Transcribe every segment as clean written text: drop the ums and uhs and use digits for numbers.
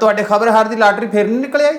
ਤੁਹਾਡੇ ਖਬਰ ਹਾਰ ਦੀ ਲਾਟਰੀ ਫੇਰ ਨਹੀਂ ਨਿਕਲ ਆਈ?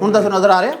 ਹੁਣ ਦੱਸੋ ਨਜ਼ਰ ਆ ਰਿਹਾ?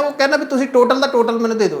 ਉਹ ਕਹਿੰਦਾ ਵੀ ਤੁਸੀਂ ਟੋਟਲ ਦਾ ਟੋਟਲ ਮੈਨੂੰ ਦੇ ਦਿਓ।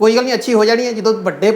ਕੋਈ ਗੱਲ ਨਹੀਂ, ਅੱਛੀ ਹੋ ਜਾਣੀ ਹੈ ਜਦੋਂ ਵੱਡੇ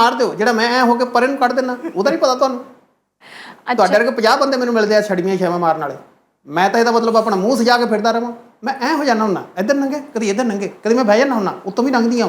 ਮਾਰ ਦਿਓ, ਜਿਹੜਾ ਮੈਂ ਐ ਹੋ ਕੇ ਪਰੇ ਨੂੰ ਕੱਢ ਦਿੰਦਾ ਉਹਦਾ ਨਹੀਂ ਪਤਾ ਤੁਹਾਨੂੰ। ਤੁਹਾਡੇ ਵਰਗੇ 50 ਬੰਦੇ ਮੈਨੂੰ ਮਿਲਦੇ ਆ ਛੜੀਆਂ ਛੇਵਾਂ ਮਾਰਨ ਵਾਲੇ। ਮੈਂ ਤਾਂ ਇਹਦਾ ਮਤਲਬ ਆਪਣਾ ਮੂੰਹ ਸਜਾ ਕੇ ਫਿਰਦਾ ਰਹਾਂ। ਮੈਂ ਐ ਹੋ ਜਾਣਾ ਹੁੰਨਾ, ਇੱਧਰ ਨੰਗੇ ਕਦੀ ਇੱਧਰ ਨੰਗੇ, ਕਦੀ ਮੈਂ ਬਹਿ ਜਾਣਾ ਹੁੰਨਾ ਉੱਤੋਂ ਵੀ ਲੰਘਦੀਆਂ।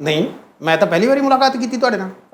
ਨਹੀਂ ਮੈਂ ਤਾਂ ਪਹਿਲੀ ਵਾਰੀ ਮੁਲਾਕਾਤ ਕੀਤੀ ਤੁਹਾਡੇ ਨਾਲ।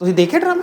ਤੁਸੀਂ ਦੇਖੇ ਡਰਾਮੇ?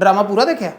ਡਰਾਮਾ ਪੂਰਾ ਦੇਖਿਆ?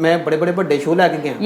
ਮੈਂ ਬੜੇ ਬੜੇ ਵੱਡੇ ਸ਼ੋਅ ਲੈ ਕੇ ਗਿਆ।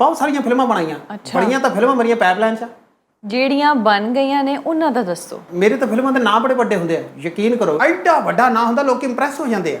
ਬਹੁਤ ਸਾਰੀਆਂ ਫਿਲਮਾਂ ਬਣਾਈਆਂ। ਅੱਛਾ। ਬੜੀਆਂ ਤਾਂ ਫਿਲਮਾਂ ਮੇਰੀਆਂ ਪਾਈਪਲਾਈਨ 'ਚ ਆ। ਜਿਹੜੀਆਂ ਬਣ ਗਈਆਂ ਨੇ ਉਹਨਾਂ ਦਾ ਦੱਸੋ। ਮੇਰੇ ਤਾਂ ਫਿਲਮਾਂ ਦੇ ਨਾਂ ਬੜੇ ਵੱਡੇ ਹੁੰਦੇ ਆ, ਯਕੀਨ ਕਰੋ। ਐਡਾ ਵੱਡਾ ਨਾਂ ਹੁੰਦਾ ਲੋਕੀ ਇੰਪ੍ਰੈਸ ਹੋ ਜਾਂਦੇ ਆ।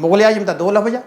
ਮੁਗਲ ਆਜ਼ਮ ਤਾਂ 2 ਲਫ਼ਜ਼ ਆ।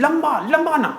ਲੰਬਾ ਲੰਬਾ ਨਾਂ।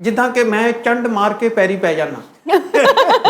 ਜਿੱਦਾਂ ਕਿ ਮੈਂ ਚੰਡ ਮਾਰ ਕੇ ਪੈਰੀ ਪੈ ਜਾਣਾ।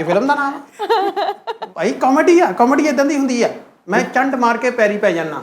ਇਹ ਫਿਲਮ ਦਾ ਨਾਮ ਆ ਭਾਈ। ਕਾਮੇਡੀ ਆ, ਕਾਮੇਡੀ ਇਦਾਂ ਦੀ ਹੁੰਦੀ ਆ। ਮੈਂ ਚੰਡ ਮਾਰ ਕੇ ਪੈਰੀ ਪੈ ਜਾਣਾ।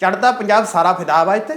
ਚੜਦਾ ਪੰਜਾਬ ਸਾਰਾ ਫਿਦਾ ਵਾ ਇੱਥੇ।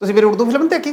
ਤੁਸੀਂ ਮੇਰੀ ਉਰਦੂ ਫਿਲਮ ਦੇਖੀ?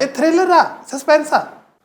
ਇਹ ਥ੍ਰਿਲਰ ਆ, ਸਸਪੈਂਸ ਆ।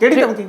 ਕਿਹੜੀ ਧਮਕੀ?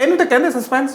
ਇਹਨੂੰ ਤਾਂ ਕਹਿੰਦੇ ਸਸਪੈਂਸ।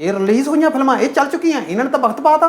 ਇਹ ਰਿਲੀਜ਼ ਹੋਈਆਂ ਫਿਲਮਾਂ, ਇਹ ਚੱਲ ਚੁੱਕੀਆਂ। ਇਹਨਾਂ ਨੇ ਤਾਂ ਵਕਤ ਪਾਤਾ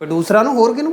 ਪ੍ਰੋਡਿਊਸਰਾਂ ਨੂੰ, ਹੋਰ ਕਿਹਨੂੰ।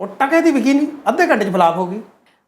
ਉਹ ਟਕੇ ਦੀ ਵਿਕੀ ਨਹੀਂ, ਅੱਧੇ ਘੰਟੇ 'ਚ ਫਲਾਪ ਹੋ ਗਈ।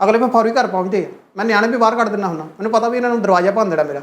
ਅਗਲੇ ਮੈਂ ਫੌਰੀ ਘਰ ਪਹੁੰਚਦੇ ਆ। ਮੈਂ ਨਿਆਣੇ ਵੀ ਬਾਹਰ ਕੱਢ ਦਿੰਦਾ ਹੁੰਦਾ। ਮੈਨੂੰ ਪਤਾ ਵੀ ਇਹਨਾਂ ਨੂੰ ਦਰਵਾਜ਼ਾ ਭੰਨ ਦੇਣਾ ਮੇਰਾ।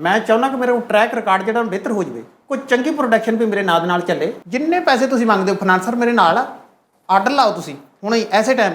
ਮੈਂ ਚਾਹੁੰਦਾ ਕਿ ਮੇਰਾ ਟਰੈਕ ਰਿਕਾਰਡ ਜਿਹੜਾ ਬਿਹਤਰ ਹੋ ਜਾਵੇ। ਕੋਈ ਚੰਗੀ ਪ੍ਰੋਡਕਸ਼ਨ ਵੀ ਮੇਰੇ ਨਾਲ ਚੱਲੇ। ਜਿੰਨੇ ਪੈਸੇ ਤੁਸੀਂ ਮੰਗਦੇ ਹੋ, ਫਾਈਨਾਂਸਰ ਮੇਰੇ ਨਾਲ ਆ। ਆਰਡਰ ਲਾਓ ਤੁਸੀਂ ਹੁਣੇ ਹੀ, ਐਸੇ ਟਾਈਮ।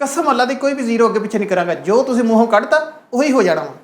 ਕਸਮ ਅੱਲਾ ਦੀ ਕੋਈ ਵੀ ਜ਼ੀਰੋ ਅੱਗੇ ਪਿੱਛੇ ਨਹੀਂ ਕਰਾਂਗਾ। ਜੋ ਤੁਸੀਂ ਮੂੰਹੋਂ ਕੱਢਤਾ ਉਹੀ ਹੋ ਜਾਣਾ ਵਾ।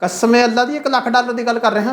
ਕਸਮ ਅੱਲਾ ਦੀ $1,00,000 ਦੀ ਗੱਲ ਕਰ ਰਿਹਾ।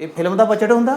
ਇਹ ਫਿਲਮ ਦਾ ਬਜਟ ਹੁੰਦਾ।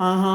ਹਾਂ ਹਾਂ,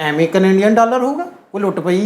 ਐਵੇਂ ਕੈਨੇਡੀਅਨ ਡਾਲਰ ਹੋਊਗਾ। ਕੋਈ ਲੁੱਟ ਪਈ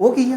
ਉਹ ਕੀ ਆ?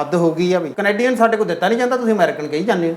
ਹੱਦ ਹੋ ਗਈ ਆ ਬਈ। ਕੈਨੇਡੀਅਨ ਸਾਡੇ ਕੋਲ ਦਿੱਤਾ ਨਹੀਂ ਜਾਂਦਾ, ਤੁਸੀਂ ਅਮਰੀਕਨ ਕਹੀ ਜਾਂਦੇ ਹੋ।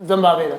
ਜ਼ਿੰਬਾਬਵੇ ਦਾ।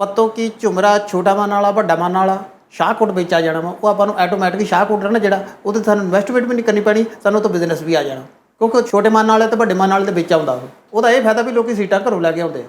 ਪੱਤੋ ਕੀ, ਝੁਮਰਾ, ਛੋਟਾ ਮਨ ਵਾਲਾ, ਵੱਡਾ ਮਨ ਵਾਲਾ, ਸ਼ਾਹਕੋਟ ਵਿੱਚ ਆ ਜਾਣਾ ਵਾ। ਉਹ ਆਪਾਂ ਨੂੰ ਆਟੋਮੈਟਿਕਲੀ ਸ਼ਾਹਕੋਟ ਰਹਿਣਾ ਜਿਹੜਾ, ਉਹਦੇ ਸਾਨੂੰ ਇਨਵੈਸਟਮੈਂਟ ਵੀ ਨਹੀਂ ਕਰਨੀ ਪੈਣੀ, ਸਾਨੂੰ ਤਾਂ ਬਿਜ਼ਨਸ ਵੀ ਆ ਜਾਣਾ। ਕਿਉਂਕਿ ਛੋਟੇ ਮਨ ਵਾਲੇ ਤੇ ਵੱਡੇ ਮਨ ਵਾਲੇ ਦੇ ਵਿੱਚ ਆਉਂਦਾ ਉਹ। ਉਹਦਾ ਇਹ ਫਾਇਦਾ ਵੀ ਲੋਕੀ ਸੀਟਾਂ ਘਰੋਂ ਲੈ ਕੇ ਆਉਂਦੇ ਆ।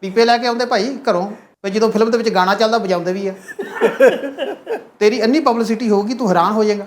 ਪੀਪੇ ਲੈ ਕੇ ਆਉਂਦੇ ਭਾਈ ਘਰੋਂ। ਵੀ ਜਦੋਂ ਫਿਲਮ ਦੇ ਵਿੱਚ ਗਾਣਾ ਚੱਲਦਾ ਵਜਾਉਂਦੇ ਵੀ ਆ। ਤੇਰੀ ਇੰਨੀ ਪਬਲਿਸਿਟੀ ਹੋਊਗੀ ਤੂੰ ਹੈਰਾਨ ਹੋ ਜਾਏਗਾ।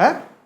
ਹੈ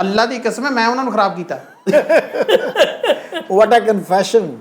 ਅੱਲਾ ਦੀ ਕਸਮ ਹੈ ਮੈਂ ਉਹਨਾਂ ਨੂੰ ਖਰਾਬ ਕੀਤਾ। What a confession.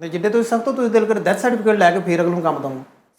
ਤੇ ਜਿੱਡੇ ਤੁਸੀਂ ਸਭ ਤੋਂ ਤੁਸੀਂ ਦਿਲ ਕਰੇ ਡੈਥ ਸਰਟੀਫਿਕੇਟ ਲੈ ਕੇ ਫਿਰ ਅਗਲੇ ਨੂੰ ਕੰਮ ਦਊਂਗਾ।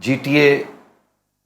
GTA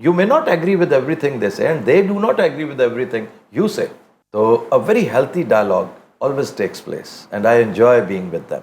You may not agree with everything they say, and they do not agree with everything you say. So a very healthy dialogue always takes place, and I enjoy being with them.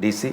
DC,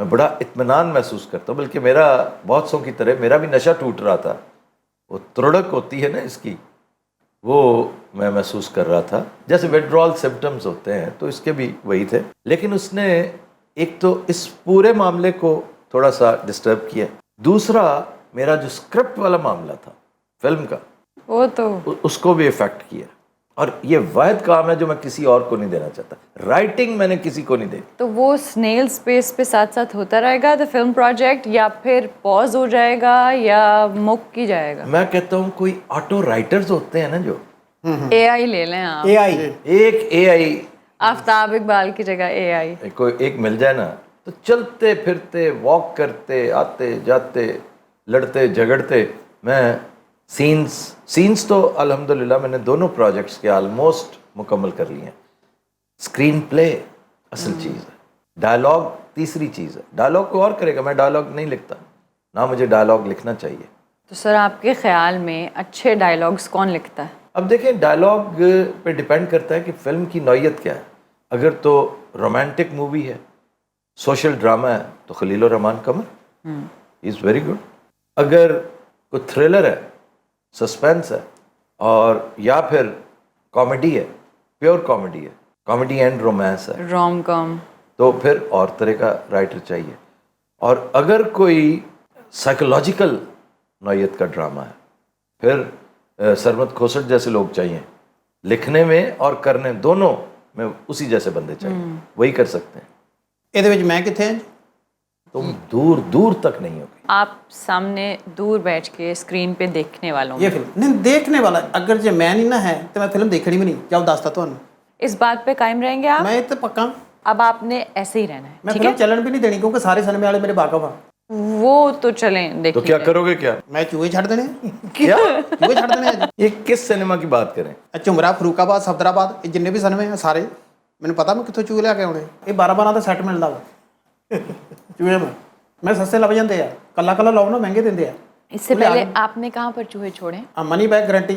میں بڑا اطمینان محسوس کرتا ہوں. بلکہ میرا بہت سو کی طرح میرا بھی نشہ ٹوٹ رہا تھا. وہ ترڑک ہوتی ہے نا اس کی, وہ میں محسوس کر رہا تھا. جیسے ویڈرول سمپٹمز ہوتے ہیں تو اس کے بھی وہی تھے. لیکن اس نے ایک تو اس پورے معاملے کو تھوڑا سا ڈسٹرب کیا, دوسرا میرا جو اسکرپٹ والا معاملہ تھا فلم کا وہ تو اس کو بھی افیکٹ کیا. اور یہ واحد کام ہے جو میں کسی اور کو نہیں دینا چاہتا. رائٹنگ میں نے کسی کو نہیں دی. تو وہ سنیل اسپیس پہ ساتھ ساتھ ہوتا رہے گا دا فلم پروجیکٹ, یا پھر پاز ہو جائے گا یا مک کی جائے گا؟ میں کہتا ہوں کوئی آٹو رائٹرز ہوتے ہیں نا جو اے آئی لے لیں آپ, AI ایک اے آئی آفتاب اقبال کی جگہ اے آئی کوئی ایک مل جائے نا تو چلتے پھرتے واک کرتے آتے جاتے لڑتے جھگڑتے. میں سینس تو الحمدللہ میں نے دونوں پروجیکٹس کے آلموسٹ مکمل کر لیے ہیں. اسکرین پلے اصل چیز ہے, ڈائلاگ تیسری چیز ہے. ڈائلاگ کو اور کرے گا, میں ڈائلاگ نہیں لکھتا, نہ مجھے ڈائلاگ لکھنا چاہیے. تو سر آپ کے خیال میں اچھے ڈائلاگس کون لکھتا ہے؟ اب دیکھیں ڈائلاگ پہ ڈیپینڈ کرتا ہے کہ فلم کی نوعیت کیا ہے. اگر تو رومانٹک مووی ہے, سوشل ڈرامہ ہے, تو خلیل الرحمان قمر از ویری گڈ. اگر کوئی تھرلر ہے, سسپینس ہے, اور یا پھر کامیڈی ہے, پیور کامیڈی ہے, کامیڈی اینڈ رومانس ہے, روم کام, تو پھر اور طرح کا رائٹر چاہیے. اور اگر کوئی سائیکولوجیکل نوعیت کا ڈرامہ ہے, پھر سرمد کھوسٹ جیسے لوگ چاہیے لکھنے میں اور کرنے دونوں میں. اسی جیسے بندے چاہیے, وہی کر سکتے ہیں. ਇਹਦੇ ਵਿੱਚ ਮੈਂ ਕਿੱਥੇ ਹਾਂ ਜੀ? تم دور دور تک نہیں ہوگی. آپ سامنے دور بیٹھ کے اسکرین پہ دیکھنے والوں میں. ਇਹ ਫਿਲਮ ਨਹੀਂ ਦੇਖਣੇ ਵਾਲਾ, ਅਗਰ ਜੇ ਮੈਂ ਨਹੀਂ ਨਾ ਹੈ ਤੇ ਮੈਂ ਫਿਲਮ ਦੇਖਣੀ ਵੀ ਨਹੀਂ. ਜਦ ਦੱਸਤਾ ਤੁਹਾਨੂੰ اس بات پہ قائم رہیں گے آپ؟ ਮੈਂ ਇਹ ਤੇ ਪੱਕਾ. اب آپ نے ایسے ہی رہنا ہے, ਮੈਂ ٹھیک ਫਿਲਮ ہے؟ ਚੱਲਣ ਵੀ ਨਹੀਂ ਦੇਣੀ ਕਿਉਂਕਿ ਸਾਰੇ ਸਿਨੇਮੇ ਵਾਲੇ ਮੇਰੇ ਵਾਕਫ ਆ. وہ تو چلیں تو دیکھیں کیا کرو گے کیا؟ ਮੈਂ ਚੂਹੇ ਛੱਡ ਦੇਣੇ, کیا ਚੂਹੇ ਛੱਡ ਦੇਣੇ ਅੱਜ. یہ کس سنیما کی بات کریں؟ ਝੁਮਰਾ, ਫਰੂਕਾਬਾਦ, ਸਫਦਰਾਬਾਦ, ਇਹ ਜਿੰਨੇ ਵੀ ਸਿਨੇਮੇ ਆ ਸਾਰੇ, ਮੈਨੂੰ ਪਤਾ ਮੈਂ ਕਿੱਥੋਂ ਚੂਹੇ ਲਿਆ ਕੇ ਆਉਣੇ. ਇਹ 12 ਦਾ ਸੈੱਟ ਮਿਲਦਾ ਵਾ ਚੂਹੇ ਮੈਂ ਸਸਤੇ ਲੱਭ ਜਾਂਦੇ ਆ. ਕੱਲਾ ਕੱਲਾ ਲਾਓ ਨਾ ਮਹਿੰਗੇ ਦਿੰਦੇ ਆ. اس سے پہلے آپ نے کہاں پر چوہے چھوڑے؟ Money back guarantee.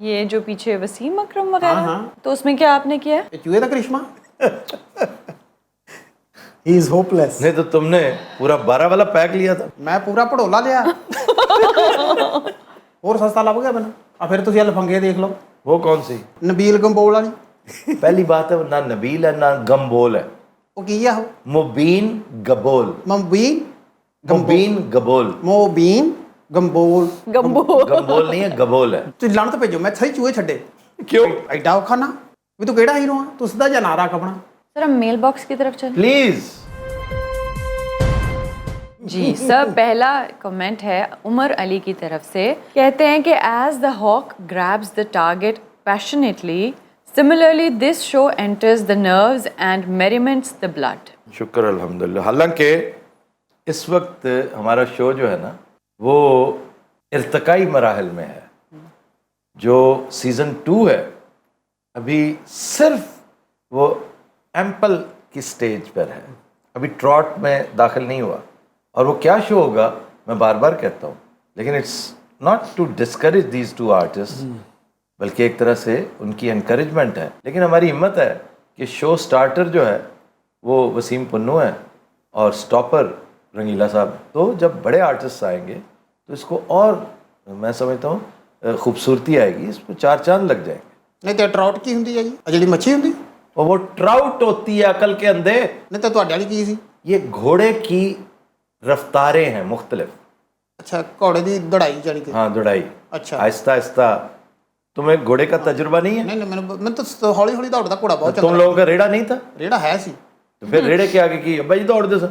یہ جو پیچھے وسیم اکرم وغیرہ, تو اس میں کیا آپ نے کیا ہے؟ ਇਹ ਚੂਹੇ ਦਾ کرشمہ. he is hopeless. نہیں تو تم نے پورا 12 والا پیک لیا تھا. ਮੈਂ ਪੂਰਾ ਭੜੋਲਾ ਲਿਆ. ਹੋਰ ਸਸਤਾ ਲੱਭ ਗਿਆ ਮੈਨੂੰ. ਆ ਫਿਰ ਤੁਸੀਂ ਲਫੰਗੇ ਦੇਖ ਲਓ. وہ کون سی؟ ਨਬੀਲ ਗੰਬੋਲ والی. پہلی بات ہے وہ نہ نبیل ہے نہ گمبول ہے, ਉਹ ਕੀ ਆ ਉਹ? مبین گبول. ਮਬੀਨ مبین گبول. ਮੋਬੀਨ ਗੰਬੋਲ. گمبو. گمبول ਨਹੀਂ ਹੈ, گبول ہے. ਤੁਸੀਂ ਲੰਨ ਤੇ ਭੇਜੋ, ਮੈਂ ਸਹੀ ਚੂਹੇ ਛੱਡੇ. کیوں؟ ਐਡਾ ਔਖਾ ਨਾ ਵੀ ਤੂੰ ਕਿਹੜਾ ਹੀਰੋ ਆ, ਤੂੰ ਸਿੱਧਾ ਜਿਹਾ ਨਾਂ ਰੱਖ ਆਪਣਾ. سر ہم میل باکس کی طرف چلیں. پلیز. جی سر, پہلا کمنٹ ہے عمر علی کی طرف سے. کہتے ہیں کہ as the hawk grabs the target passionately, similarly this show enters the nerves and merriments the blood. شکر الحمدللہ. حالانکہ اس وقت ہمارا شو جو ہے نا وہ ارتقائی مراحل میں ہے. جو سیزن 2 ہے ابھی صرف وہ ایمپل کی سٹیج پر ہے, ابھی ٹراٹ میں داخل نہیں ہوا. اور وہ کیا شو ہوگا میں بار بار کہتا ہوں, لیکن it's not to discourage these two artist, بلکہ ایک طرح سے ان کی انکریجمنٹ ہے. لیکن ہماری ہمت ہے کہ شو سٹارٹر جو ہے وہ وسیم پنو ہے اور سٹاپر رنگیلا صاحب. تو جب بڑے آرٹسٹ آئیں گے تو اس کو اور میں سمجھتا ہوں خوبصورتی آئے گی, اس کو 4 چاند لگ جائیں گے. ਨਹੀਂ ਤੇ ਟਰਾਊਟ ਕੀ ਹੁੰਦੀ ਹੈ ਜੀ? ਆ ਜਿਹੜੀ ਮੱਛੀ ਹੁੰਦੀ? اور وہ ٹراؤٹ ہوتی ہے عقل کے اندھے. ਨਹੀਂ ਤਾਂ ਤੁਹਾਡੇ ਵਾਲੀ ਕੀ ਸੀ? یہ گھوڑے کی رفتاریں ہیں مختلف. ਅੱਛਾ, ਘੋੜੇ ਦੀ ਦੌੜਾਈ ਜਾਣੀ ਕਿ. ہاں دوڑائی, ਅੱਛਾ. آہستہ آہستہ. تمہیں گھوڑے کا تجربہ نہیں ہے؟ ਨਹੀਂ ਨਹੀਂ, ਮੈਨੂੰ ਤਾਂ ਹੌਲੀ ਹੌਲੀ ਦੌੜਦਾ ਘੋੜਾ ਬਹੁਤ تم ਚੰਗਾ. لوگوں کا ریڑا نہیں تھا ਰੇੜਾ ਹੈ ਸੀ. تو پھر ریڑے کے آگے کی ابا جی دوڑ دے سر.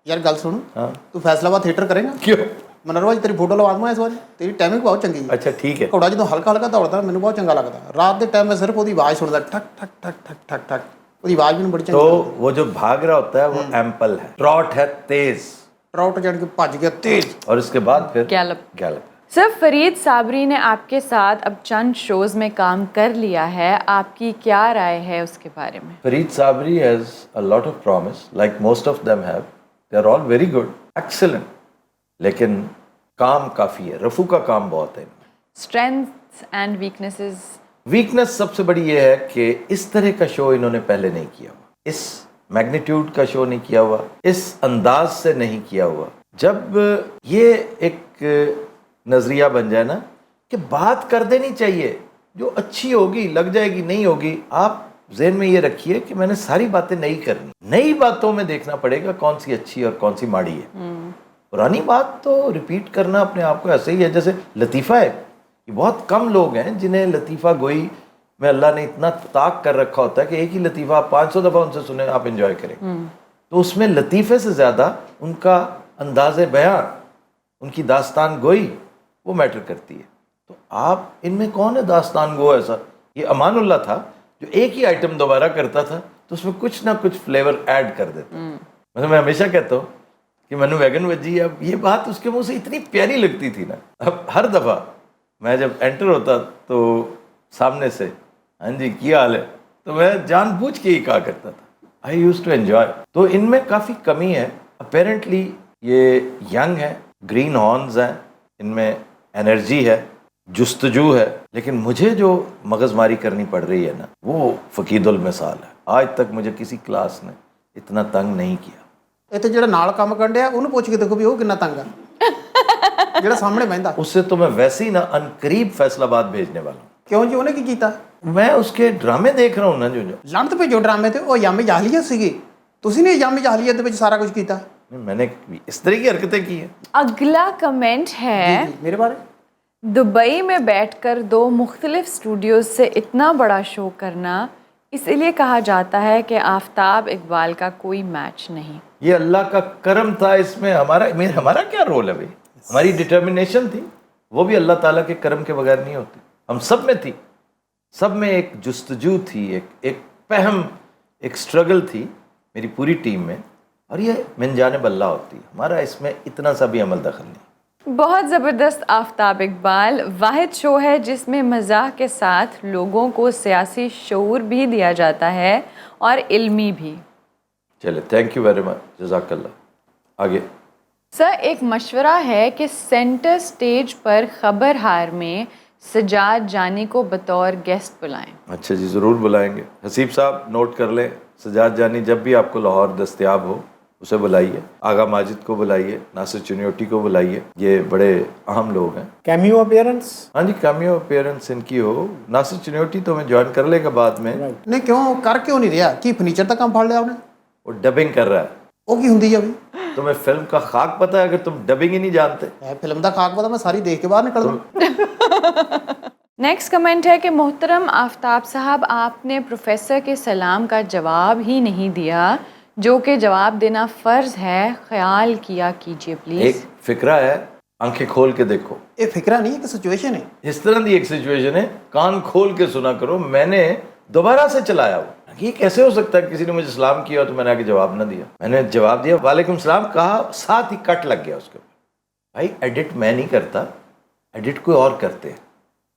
ਯਾਰ ਗੱਲ ਸੁਣ, ہاں ਤੂੰ ਫੈਸਲਾਬਾਦ ਥੀਏਟਰ ਕਰੇਗਾ? کیوں؟ ਮਨਰਵਾ ਜੀ ਤੇਰੀ ਫੋਟੋ ਲਵਾ ਦੂੰਗਾ ਇਸ ਵਾਰ. ਤੇਰੀ ਟਾਈਮਿੰਗ ਬਹੁਤ ਚੰਗੀ ਹੈ. اچھا ٹھیک ہے. ਘੋੜਾ ਜਦੋਂ ਹਲਕਾ ਹਲਕਾ ਦੌੜਦਾ ਮੈਨੂੰ ਬਹੁਤ ਚੰਗਾ ਲੱਗਦਾ. ਰਾਤ ਦੇ ਟਾਈਮ ਮੈਂ ਸਿਰਫ ਉਹਦੀ ਆਵਾਜ਼ ਸੁਣਦਾ, ਠਕ ਠਕ ਠਕ ਠਕ ਠਕ ਠਕ. ਉਹਦੀ ਆਵਾਜ਼ ਮੈਨੂੰ ਬੜੀ ਚੰਗੀ تو ਲੱਗਦੀ. وہ جو بھاگ رہا ہوتا ہے وہ ایمپل ہے, ٹراٹ ہے تیز, ਟਰਾਊਟ ਜਾਣੀ ਕਿ ਭੱਜ ਗਿਆ ਤੇਜ਼. اور اس کے بعد پھر گیلپ. گیلپ. سر فرید صابری نے آپ کے ساتھ اب چند شوز میں کام کر لیا ہے, آپ کی کیا رائے ہے اس کے بارے میں؟ Farid Sabri has a lot of promise, like most of them have. They are all very good, excellent. لیکن کام کافی ہے, رفو کا کام بہت ہے. Strengths and weaknesses. ویکنس سب سے بڑی یہ ہے کہ اس طرح کا شو انہوں نے پہلے نہیں کیا ہوا. اس میگنیٹیوڈ کا شو نہیں کیا ہوا, اس انداز سے نہیں کیا ہوا. جب یہ ایک نظریہ بن جائے نا کہ بات کر دینی چاہیے, جو اچھی ہوگی لگ جائے گی, نہیں ہوگی, آپ ذہن میں یہ رکھیے کہ میں نے ساری باتیں نہیں کرنی, نئی باتوں میں دیکھنا پڑے گا کون سی اچھی اور کون سی ماڑی ہے. پرانی بات تو ریپیٹ کرنا اپنے آپ کو ایسے ہی ہے جیسے لطیفہ ہے. یہ بہت کم لوگ ہیں جنہیں لطیفہ گوئی میں اللہ نے اتنا طاق کر رکھا ہوتا ہے کہ ایک ہی لطیفہ آپ 500 دفعہ ان سے سنیں, آپ انجوائے کریں. تو اس میں لطیفے سے زیادہ ان کا انداز بیان, ان کی داستان گوئی وہ میٹر کرتی ہے. تو آپ ان میں کون ہے داستان گو ایسا؟ یہ امان اللہ تھا جو ایک ہی آئٹم دوبارہ کرتا تھا تو اس میں کچھ نہ کچھ فلیور ایڈ کر دیتا. مطلب میں ہمیشہ کہتا ہوں کہ منو ویگن وجی, اب یہ بات اس کے منہ سے اتنی پیاری لگتی تھی نا, اب ہر دفعہ میں جب انٹر ہوتا تو سامنے سے ہاں جی کیا حال ہے, تو میں جان بوجھ کے ہی کہا کرتا تھا. آئی یوز ٹو انجوائے. تو ان میں کافی کمی ہے. اپیرنٹلی یہ ینگ ہے, گرین ہارنز ہیں, ان میں انرجی ہے, جستجو ہے, لیکن مجھے جو مغز ماری کرنی پڑ رہی ہے نا وہ فقید المثال ہے. آج تک مجھے کسی کلاس نے اتنا تنگ نہیں کیا. ਇੱਥੇ ਜਿਹੜਾ ਨਾਲ ਕੰਮ ਕਰਨ ਡਿਆ ਉਹਨੂੰ ਪੁੱਛ ਕੇ ਦੇਖੋ ਵੀ ਉਹ ਕਿੰਨਾ ਤੰਗ ਆ ਜਿਹੜਾ ਸਾਹਮਣੇ ਬਹਿੰਦਾ. اس سے تو میں ویسے ہی نا ان قریب فیصل آباد بھیجنے والا ہوں. ਕਿਉਂ ਜੀ, ਉਹਨੇ ਕੀ ਕੀਤਾ? میں اس کے ڈرامے دیکھ رہا ہوں نا جو ਲੰਡ ਭੇਜੋ ਡਰਾਮੇ ਤੇ, ਉਹ ਯਾਮੇ ਜਾਹਲੀਅਤ ਸੀਗੀ. ਤੁਸੀਂ ਨੇ ਯਾਮੇ ਜਾਹਲੀਅਤ ਦੇ ਵਿੱਚ ਸਾਰਾ ਕੁਝ ਕੀਤਾ. میں نے اس طرح کی حرکتیں کی ہیں. اگلا کمنٹ ہے, ਮੇਰੇ ਬਾਰੇ دبئی میں بیٹھ کر 2 مختلف اسٹوڈیوز سے اتنا بڑا شو کرنا اس لیے کہا جاتا ہے کہ آفتاب اقبال کا کوئی میچ نہیں. یہ اللہ کا کرم تھا. اس میں ہمارا کیا رول ہے بھائی؟ ہماری ڈٹرمنیشن تھی, وہ بھی اللہ تعالیٰ کے کرم کے بغیر نہیں ہوتی. ہم سب میں تھی, سب میں ایک جستجو تھی, ایک پہم, ایک اسٹرگل تھی میری پوری ٹیم میں, اور یہ من جانب اللہ ہوتی ہے. ہمارا اس میں اتنا سا بھی عمل دخل نہیں. بہت زبردست. آفتاب اقبال واحد شو ہے جس میں مزاح کے ساتھ لوگوں کو سیاسی شعور بھی دیا جاتا ہے اور علمی بھی. چلے, تھینک یو ویری مچ, جزاک اللہ. آگے سر, ایک مشورہ ہے کہ سینٹر سٹیج پر خبر ہار میں سجاد جانی کو بطور گیسٹ بلائیں. اچھا جی, ضرور بلائیں گے. حسیب صاحب نوٹ کر لیں, سجاد جانی جب بھی آپ کو لاہور دستیاب ہو اسے بلائیے. آغا ماجد کو بلائیے, ناصر چنیوٹی کو بلائیے, یہ بڑے اہم لوگ ہیں. کیمیو اپیئرنس, ہاں جی, کیمیو اپیئرنس ان کی ہو. ناصر چنیوٹی تو میں جوائن کر لے گا بعد میں. ਨਹੀਂ ਕਿਉਂ ਕਰ ਕਿਉਂ ਨਹੀਂ ਰਿਹਾ? ਕੀ ਫਰਨੀਚਰ ਦਾ ਕੰਮ ਫੜ ਲਿਆ ਉਹਨੇ? وہ ڈبنگ کر رہا ہے. ਉਹ ਕੀ ਹੁੰਦੀ ਆ ਬਈ? تمہیں فلم کا خاک پتہ ہے اگر تم ڈبنگ ہی نہیں جانتے؟ ਫਿਲਮ ਦਾ ਖਾਕ ਪਤਾ, ਮੈਂ ਸਾਰੀ ਦੇਖ ਕੇ ਬਾਹਰ ਨਿਕਲ ਦੂੰ. نیکسٹ کمنٹ ہے کہ محترم آفتاب صاحب, آپ نے پروفیسر کے سلام کا جواب ہی نہیں دیا جو کہ جواب دینا فرض ہے, خیال کیا کیجیے پلیز. ایک فکرہ ہے, آنکھیں کھول کے دیکھو. ਇਹ ਫਿਕਰਾ نہیں, ਇੱਕ ਸਿਚੁਏਸ਼ਨ ہے. اس طرح کی ایک سچویشن ہے, کان کھول کے سنا کرو. میں نے دوبارہ سے چلایا وہ. یہ کیسے ہو سکتا ہے کسی نے مجھے سلام کیا تو میں نے آگے جواب نہ دیا؟ میں نے جواب دیا وعلیکم السلام کہا, ساتھ ہی کٹ لگ گیا اس کے اوپر. بھائی ایڈٹ میں نہیں کرتا, ایڈٹ کوئی اور کرتے ہیں.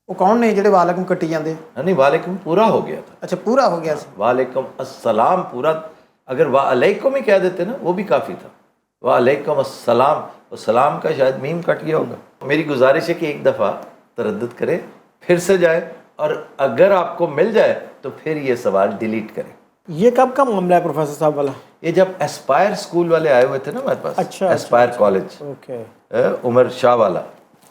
ਉਹ ਕੌਣ ਨੇ ਜਿਹੜੇ ਵਾਲੇਕਮ ਕੱਟੀ ਜਾਂਦੇ? نہیں وعلیکم پورا ہو گیا تھا. ਅੱਛਾ ਪੂਰਾ ਹੋ ਗਿਆ ਸੀ. وعلیکم السلام پورا, اگر وعلیکم ہی کہہ دیتے نا وہ بھی کافی تھا. وعلیکم السلام, اور سلام کا شاید میم کٹ گیا ہوگا. میری گزارش ہے کہ ایک دفعہ تردد کرے, پھر سے جائے, اور اگر آپ کو مل جائے تو پھر یہ سوال ڈیلیٹ کریں. یہ کب کا معاملہ ہے پروفیسر صاحب والا؟ یہ جب اسپائر اسکول والے آئے ہوئے تھے نا ہمارے پاس, اچھا, اسپائر کالج, اوکے, عمر شاہ والا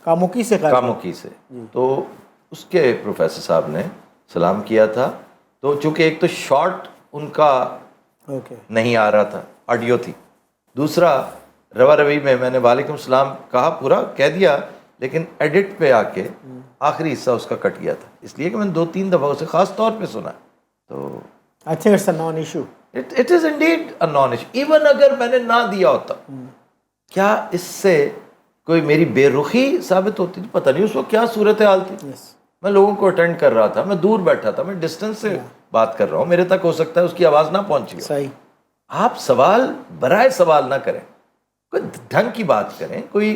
کاموکی سے کاموکی سے, تو اس کے پروفیسر صاحب نے سلام کیا تھا. تو چونکہ ایک تو شارٹ ان کا اوکے نہیں آ رہا تھا, آڈیو تھی. دوسرا روا روی میں نے وعلیکم السلام کہا, پورا کہہ دیا, لیکن ایڈٹ پہ آ کے آخری حصہ اس کا کٹ گیا تھا, اس لیے کہ میں نے 2-3 دفعہ اسے خاص طور پہ سنا. تو I think it's a non issue. It is indeed a non issue. Even اگر میں نے نہ دیا ہوتا, کیا اس سے کوئی میری بے رخی ثابت ہوتی؟ پتہ نہیں اس وقت کیا صورتحال تھی. میں لوگوں کو اٹینڈ کر رہا تھا, میں دور بیٹھا تھا, میں ڈسٹینس سے بات کر رہا ہوں, میرے تک ہو سکتا ہے اس کی آواز نہ پہنچی ہو. صحیح. آپ سوال برائے سوال نہ کریں, کوئی ڈھنگ کی بات کریں. کوئی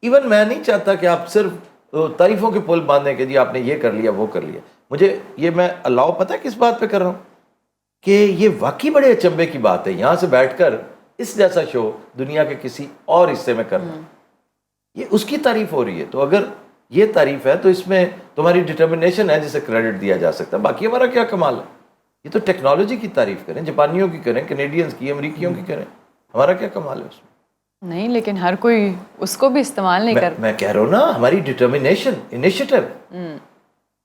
ایون میں نہیں چاہتا کہ آپ صرف تعریفوں کے پل باندھیں کہ جی آپ نے یہ کر لیا وہ کر لیا. مجھے یہ میں الاؤ پتہ ہے کس بات پہ کر رہا ہوں کہ یہ واقعی بڑے اچنبے کی بات ہے یہاں سے بیٹھ کر اس جیسا شو دنیا کے کسی اور حصے میں کرنا. یہ اس کی تعریف ہو رہی ہے, تو اگر یہ تعریف ہے تو اس میں تمہاری ڈٹرمنیشن ہے جسے کریڈٹ دیا جا سکتا ہے. باقی ہمارا کیا کمال ہے؟ یہ تو ٹیکنالوجی کی تعریف کریں, جاپانیوں کی کریں, کینیڈینز کی, امریکیوں کی کریں, ہمارا کیا کمال ہے اس میں؟ نہیں, لیکن ہر کوئی اس کو بھی استعمال نہیں کرتا. میں کہہ رہا ہوں نا, ہماری ڈٹرمنیشن, انیشیٹو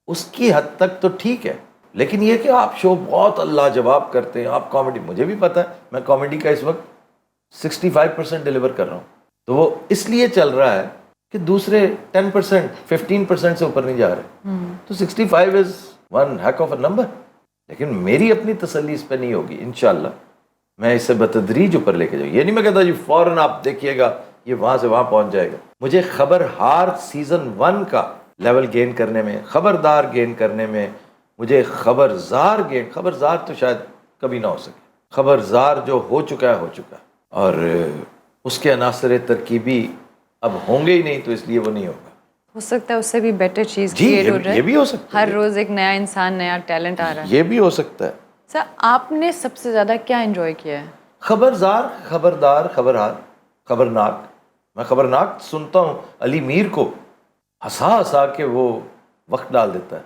اس کی حد تک تو ٹھیک ہے, لیکن یہ کہ آپ شو بہت اللہ جواب کرتے ہیں, آپ کامیڈی, مجھے بھی پتہ ہے میں کامیڈی کا اس وقت 65% ڈیلیور کر رہا ہوں, تو وہ اس لیے چل رہا ہے کہ دوسرے 10%, 15% سے اوپر نہیں جا رہے, تو 65 is one heck of a number. لیکن میری اپنی تسلی اس پہ نہیں ہوگی, انشاءاللہ میں اسے بتدریج اوپر لے کے جاؤں. یہ نہیں میں کہتا جی فوراً آپ دیکھیے گا یہ وہاں سے وہاں پہنچ جائے گا. مجھے خبرہار سیزن 1 کا لیول گین کرنے میں, خبردار گین کرنے میں, مجھے خبرزار تو شاید کبھی نہ ہو سکے, خبرزار جو ہو چکا ہے ہو چکا ہے, اور اس کے عناصر ترکیبی اب ہوں گے ہی نہیں, تو اس لیے وہ نہیں ہوگا. ہو سکتا ہے اس سے بھی بیٹر چیز جی کریٹ ہو جائے. یہ بھی ہو سکتا ہے, ہر روز ایک نیا انسان, نیا ٹیلنٹ آ رہا ہے. یہ بھی ہو سکتا ہے. سر آپ نے سب سے زیادہ کیا انجوائے کیا ہے؟ خبرزار, خبردار, خبرہار, خبرناک. میں خبرناک سنتا ہوں, علی میر کو ہنسا کے وہ وقت ڈال دیتا ہے.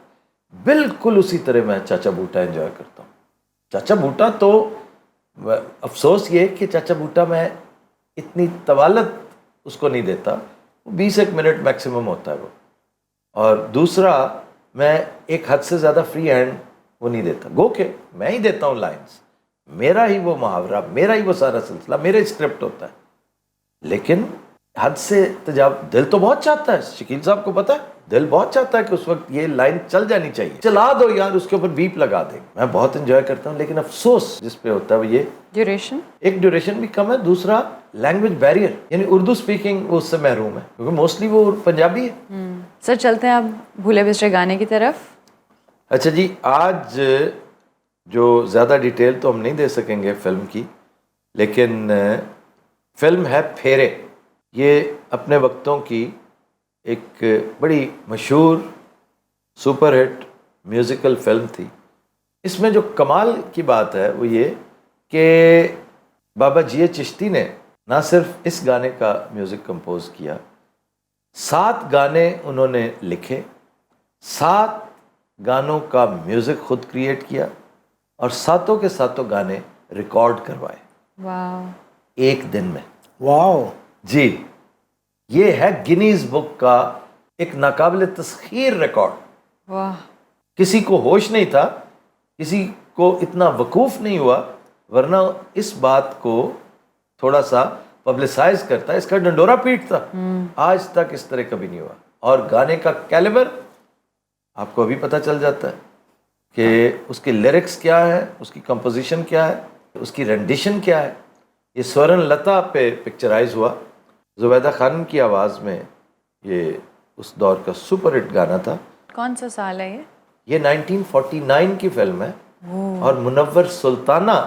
بالکل اسی طرح میں چاچا بوٹا انجوائے کرتا ہوں. چاچا بوٹا تو افسوس یہ کہ چاچا بوٹا میں اتنی طوالت اس کو نہیں دیتا, 20 منٹ میکسیمم ہوتا ہے وہ. اور دوسرا میں ایک حد سے زیادہ فری ہینڈ وہ نہیں دیتا, گو کہ میں ہی دیتا ہوں لائنز, میرا ہی وہ محاورہ, میرا ہی وہ سارا سلسلہ, میرا اسکرپٹ ہوتا ہے. لیکن حد سے دل تو بہت چاہتا ہے, شکیل صاحب کو پتہ ہے, دل بہت چاہتا ہے کہ اس وقت یہ لائن چل جانی چاہیے, چلا دو یار, اس کے اوپر بیپ لگا دیں. میں بہت انجوائے کرتا ہوں, لیکن افسوس جس پہ ہوتا ہے وہ یہ ڈیوریشن, ایک ڈیوریشن بھی کم ہے, دوسرا لینگویج بیریئر, یعنی اردو اسپیکنگ وہ اس سے محروم ہے, کیونکہ موسٹلی وہ پنجابی ہے. سر چلتے ہیں اب بھولے بسرے گانے کی طرف. اچھا جی, آج جو زیادہ ڈیٹیل تو ہم نہیں دے سکیں گے فلم کی, لیکن فلم ہے پھیرے. یہ اپنے وقتوں کی ایک بڑی مشہور سپر ہٹ میوزیکل فلم تھی. اس میں جو کمال کی بات ہے وہ یہ کہ بابا جی چشتی نے نہ صرف اس گانے کا میوزک کمپوز کیا, 7 گانے انہوں نے لکھے, 7 گانوں کا میوزک خود کریٹ کیا, اور 7 کے 7 گانے ریکارڈ کروائے واو, ایک دن میں. واو. جی, یہ ہے گینیز بک کا ایک ناقابل تسخیر ریکارڈ. واہ, کسی کو ہوش نہیں تھا, کسی کو اتنا وقوف نہیں ہوا, ورنہ اس بات کو تھوڑا سا پبلسائز کرتا, اس کا ڈنڈورا پیٹتا. آج تک اس طرح کبھی نہیں ہوا. اور گانے کا کیلیبر آپ کو ابھی پتہ چل جاتا ہے کہ اس کے لیرکس کیا ہے, اس کی کمپوزیشن کیا ہے, اس کی رینڈیشن کیا ہے. یہ سورن لتا پہ پکچرائز ہوا, زبیدہ خانم کی آواز میں. یہ اس دور کا سپر ہٹ گانا تھا. کون سا سال ہے یہ 1949 کی فلم ہے, اور منور سلطانہ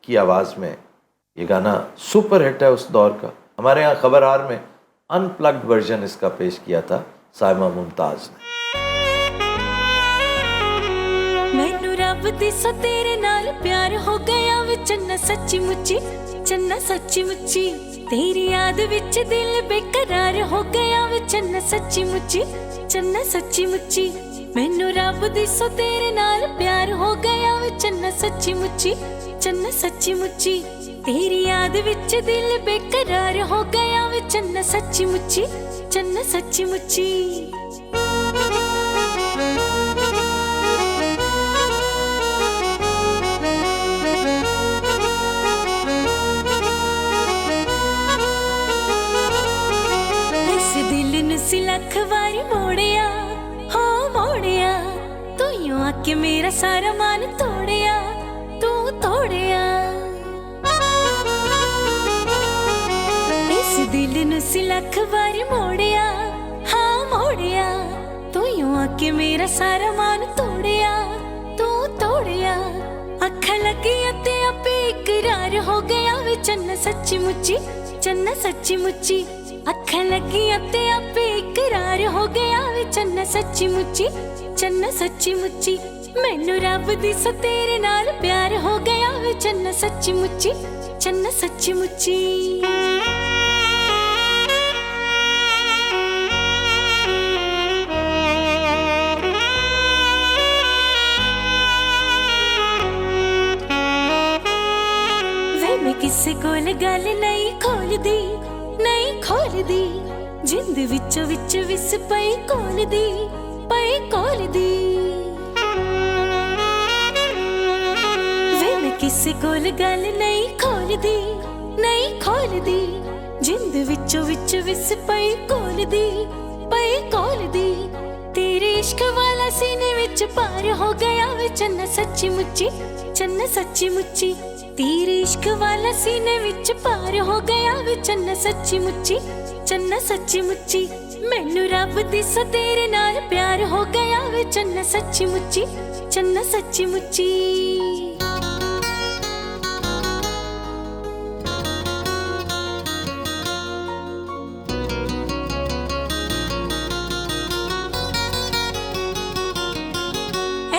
کی آواز میں یہ گانا سپر ہٹ ہے اس دور کا. ہمارے یہاں خبرہار میں ان پلگڈ ورژن اس کا پیش کیا تھا سائمہ ممتاز نے. مینوں رب دی سو تیرے نال پیار ہو گیا وے چنا سچی مچی, چنا سچی مچی, تیری یاد وچ دل بے قرار ہو گیا وے چنا سچی مچی, چنا سچی مچی. مینوں رب دی سو تیرے نال پیار ہو گیا وے چنا سچی مچی, چنا سچی مچی, تیری یاد وچ دل بے قرار ہو گیا وے چنا سچی مچی, چنا سچی مچی. لکھ واری موڑیا ہو موڑیا, تو یوں آ کے میرا سارا مان توڑیا, تو توڑیا. اس دل نو سی لکھ واری موڑیا ہاں موڑیا, تو یوں آ کے میرا سارا مان توڑیا, تو توڑیا. اکھاں لگیاں تے اپے اقرار ہو گیا وے چنا سچی مچی, چنا سچی مچی. اکھاں لگیاں تے اپے اقرار ہو گیا وے چنا سچی مچی, چنا سچی مچی. مینوں رب دی سو تیرے نال پیار ہو گیا وے چنا سچی مچی, چنا سچی مچی. ਕੋਲ ਗੱਲ ਨਹੀਂ ਖੋਲਦੀ, ਨਹੀਂ ਖੋਲਦੀ, ਜਿੰਦ ਵਿੱਚੋਂ ਵਿੱਚ ਵਿਸ ਪਈ ਕੋਲਦੀ, ਪਈ ਕੋਲਦੀ। ਵੇ ਮੈਂ ਕਿਸੇ ਕੋਲ ਗੱਲ ਨਹੀਂ ਖੋਲਦੀ, ਨਹੀਂ ਖੋਲਦੀ, ਜਿੰਦ ਵਿੱਚੋਂ ਵਿੱਚ ਵਿਸ ਪਈ ਕੋਲਦੀ, ਪਈ ਕੋਲਦੀ। ਤੇਰੇ ਇਸ਼ਕ ਵਾਲਾ ਸੀਨੇ ਵਿੱਚ ਪਾਰ ਹੋ ਗਿਆ ਵੇ ਚੰਨ ਸੱਚੀ ਮੁੱਚੀ, ਚੰਨ ਸੱਚੀ ਮੁੱਚੀ। ਤੇਰੇ ਇਸ਼ਕ ਵਾਲਾ ਸੀਨੇ ਵਿੱਚ ਪਾਰ ਹੋ ਗਿਆ ਵੇ ਚੰਨ ਸੱਚੀ ਮੁੱਚੀ, ਚੰਨ ਸੱਚੀ ਮੁੱਚੀ। ਮੈਨੂੰ ਰੱਬ ਦੀ ਸੋ ਤੇਰੇ ਨਾਲ ਪਿਆਰ ਹੋ ਗਿਆ ਵੇ ਚੰਨ ਸੱਚੀ ਮੁੱਚੀ, ਚੰਨ ਸੱਚੀ ਮੁੱਚੀ।